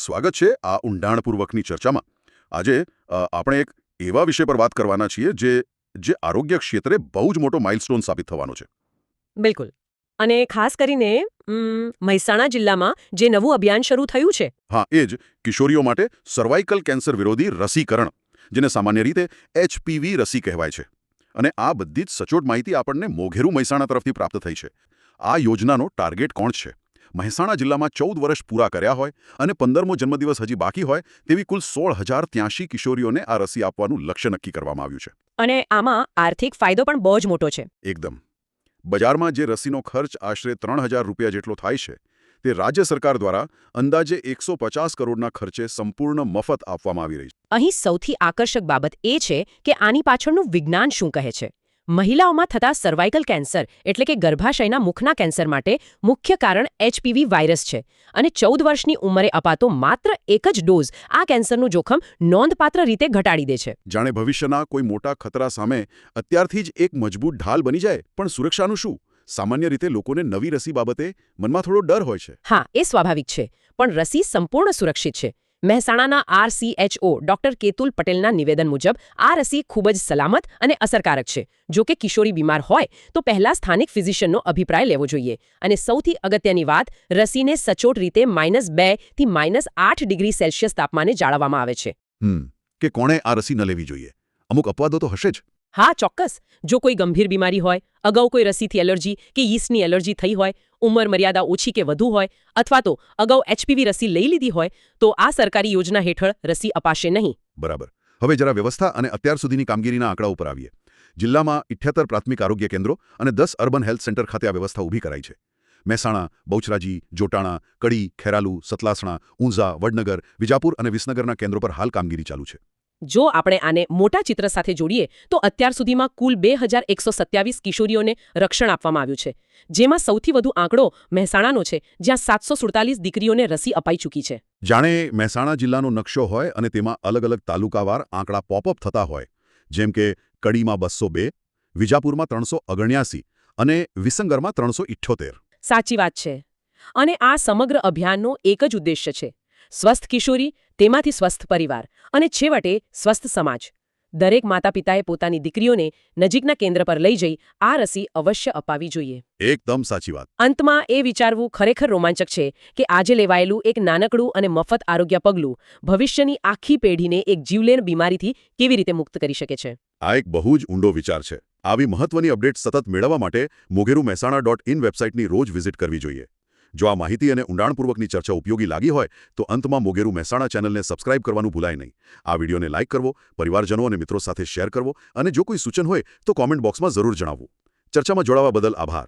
સ્વાગત છે આ ઊંડાણપૂર્વકની ચર્ચામાં. આજે આપણે એક એવા વિષય પર વાત કરવાના છીએ જે આરોગ્ય ક્ષેત્રે બહુ જ મોટો માઇલસ્ટોન સાબિત થવાનો છે. બિલકુલ. અને ખાસ કરીને મહેસાણા જિલ્લામાં જે નવું અભિયાન શરૂ થયું છે. હા, એ જ કિશોરીઓ માટે સર્વાઇકલ કેન્સર વિરોધી રસીકરણ, જેને સામાન્ય રીતે HPV રસી કહેવાય છે. અને આ બધી જ સચોટ માહિતી આપણને મોઘેરું મહેસાણા તરફથી પ્રાપ્ત થઈ છે. આ યોજનાનો ટાર્ગેટ કોણ છે? મહેસાણા જિલ્લામાં 14 વર્ષ પૂરા કર્યા હોય અને 15મો જન્મદિવસ હજી બાકી હોય તેવી કુલ 16,083 કિશોરીઓને આ રસી આપવાનું લક્ષ્ય નક્કી કરવામાં આવ્યું છે. અને આમાં આર્થિક ફાયદો પણ બહુ જ મોટો છે. એકદમ. બજારમાં જે રસીનો ખર્ચ આશરે 3,000 રૂપિયા જેટલો થાય છે, તે રાજ્ય સરકાર દ્વારા અંદાજે 150 કરોડના ખર્ચે સંપૂર્ણ મફત આપવામાં આવી રહી છે. અહીં સૌથી આકર્ષક બાબત એ છે કે આની પાછળનું વિજ્ઞાન શું કહે છે. મહિલાઓમાં થતા સર્વાઇકલ કેન્સર એટલે કે ગર્ભાશયના મુખના કેન્સર માટે મુખ્ય કારણ HPV વાયરસ છે. અને 14 વર્ષની ઉંમરે અપાતો માત્ર એક જ ડોઝ આ કેન્સરનું જોખમ નોંધપાત્ર રીતે ઘટાડી દે છે. જાણે ભવિષ્યના કોઈ મોટા ખતરા સામે અત્યારથી જ એક મજબૂત ઢાલ બની જાય. પણ સુરક્ષાનું શું? સામાન્ય રીતે લોકોને નવી રસી બાબતે મનમાં થોડો ડર હોય છે. હા, એ સ્વાભાવિક છે. પણ રસી સંપૂર્ણ સુરક્ષિત છે. મહેસાણાના RCHO ડોક્ટર કેતુલ પટેલના નિવેદન મુજબ આ રસી ખૂબ જ સલામત અને અસરકારક છે. જો કે કિશોરી બીમાર હોય તો પહેલા સ્થાનિક ફિઝિશિયનનો અભિપ્રાય લેવો જોઈએ. અને સૌથી અગત્યની વાત, રસીને સચોટ રીતે -2 થી -8 ડિગ્રી સેલ્સિયસ તાપમાને જાળવવામાં આવે છે. કે કોણે આ રસી ન લેવી જોઈએ? અમુક અપવાદો તો હશે જ. હા, ચોક્કસ. જો કોઈ ગંભીર બીમારી હોય, અગાઉ કોઈ રસીથી એલર્જી કે યીસ્ટની એલર્જી થઈ હોય, ઉંમર મર્યાદા ઓછી કે વધુ હોય, અથવા તો અગાઉ HPV રસી લઈ લીધી હોય, તો આ સરકારી યોજના હેઠળ રસી અપાશે નહીં. બરાબર. હવે જરા વ્યવસ્થા અને અત્યાર સુધીની કામગીરીના આંકડા ઉપર આવીએ. જિલ્લામાં 78 પ્રાથમિક આરોગ્ય કેન્દ્રો અને 10 અર્બન હેલ્થ સેન્ટર ખાતે આ વ્યવસ્થા ઊભી કરાઈ છે. મહેસાણા, બહુચરાજી, જોટાણા, કડી, ખેરાલુ, સતલાસણા, ઊંઝા, વડનગર, વિજાપુર અને વિસનગરના કેન્દ્રો પર હાલ કામગીરી ચાલુ છે. જો આપણે આને મોટા ચિત્ર સાથે જોડીએ તો અત્યાર સુધીમાં કુલ 2,127 કિશોરીઓને રક્ષણ આપવામાં આવ્યું છે. જેમાં સૌથી વધુ આંકડો મહેસાણાનો છે, જ્યાં 747 દીકરીઓને રસી અપાઈ ચૂકી છે. જાણે મહેસાણા જિલ્લાનો નકશો હોય અને તેમાં અલગ અલગ તાલુકાવાર આંકડા પોપઅપ થતા હોય, જેમ કે કડીમાં 202, વિજાપુરમાં 379 અને વિસંગરમાં 378. સાચી વાત છે. અને આ સમગ્ર અભિયાનનો એક જ ઉદ્દેશ્ય છે: સ્વસ્થ કિશોરી, તેમાંથી સ્વસ્થ પરિવાર અને છેવટે સ્વસ્થ સમાજ. દરેક માતા પિતાએ પોતાની દીકરીઓને નજીકના કેન્દ્ર પર લઈ જઈ આ રસી અવશ્ય અપાવી જોઈએ. એકદમ સાચી વાત. અંતમાં એ વિચારવું ખરેખર રોમાંચક છે કે આજે લેવાયેલું એક નાનકડું અને મફત આરોગ્ય પગલું ભવિષ્યની આખી પેઢીને એક જીવલેણ બીમારીથી કેવી રીતે મુક્ત કરી શકે છે. આ એક બહુ જ ઊંડો વિચાર છે. આવી મહત્વની અપડેટ સતત મેળવવા માટે mogeruMehsana.in વેબસાઇટની રોજ વિઝિટ કરવી જોઈએ. જો આ માહિતી અને ઊંડાણપૂર્વકની ચર્ચા ઉપયોગી લાગી હોય તો અંતમાં મોગેરુ મહેસાણા ચેનલને સબસ્ક્રાઇબ કરવાનું ભૂલાય નહીં. આ વિડીયોને લાઇક કરવો, પરિવારજનો અને મિત્રો સાથે શેર કરવો અને જો કોઈ સૂચન હોય તો કોમેન્ટ બોક્સમાં જરૂર જણાવવું. ચર્ચામાં જોડાવા બદલ આભાર.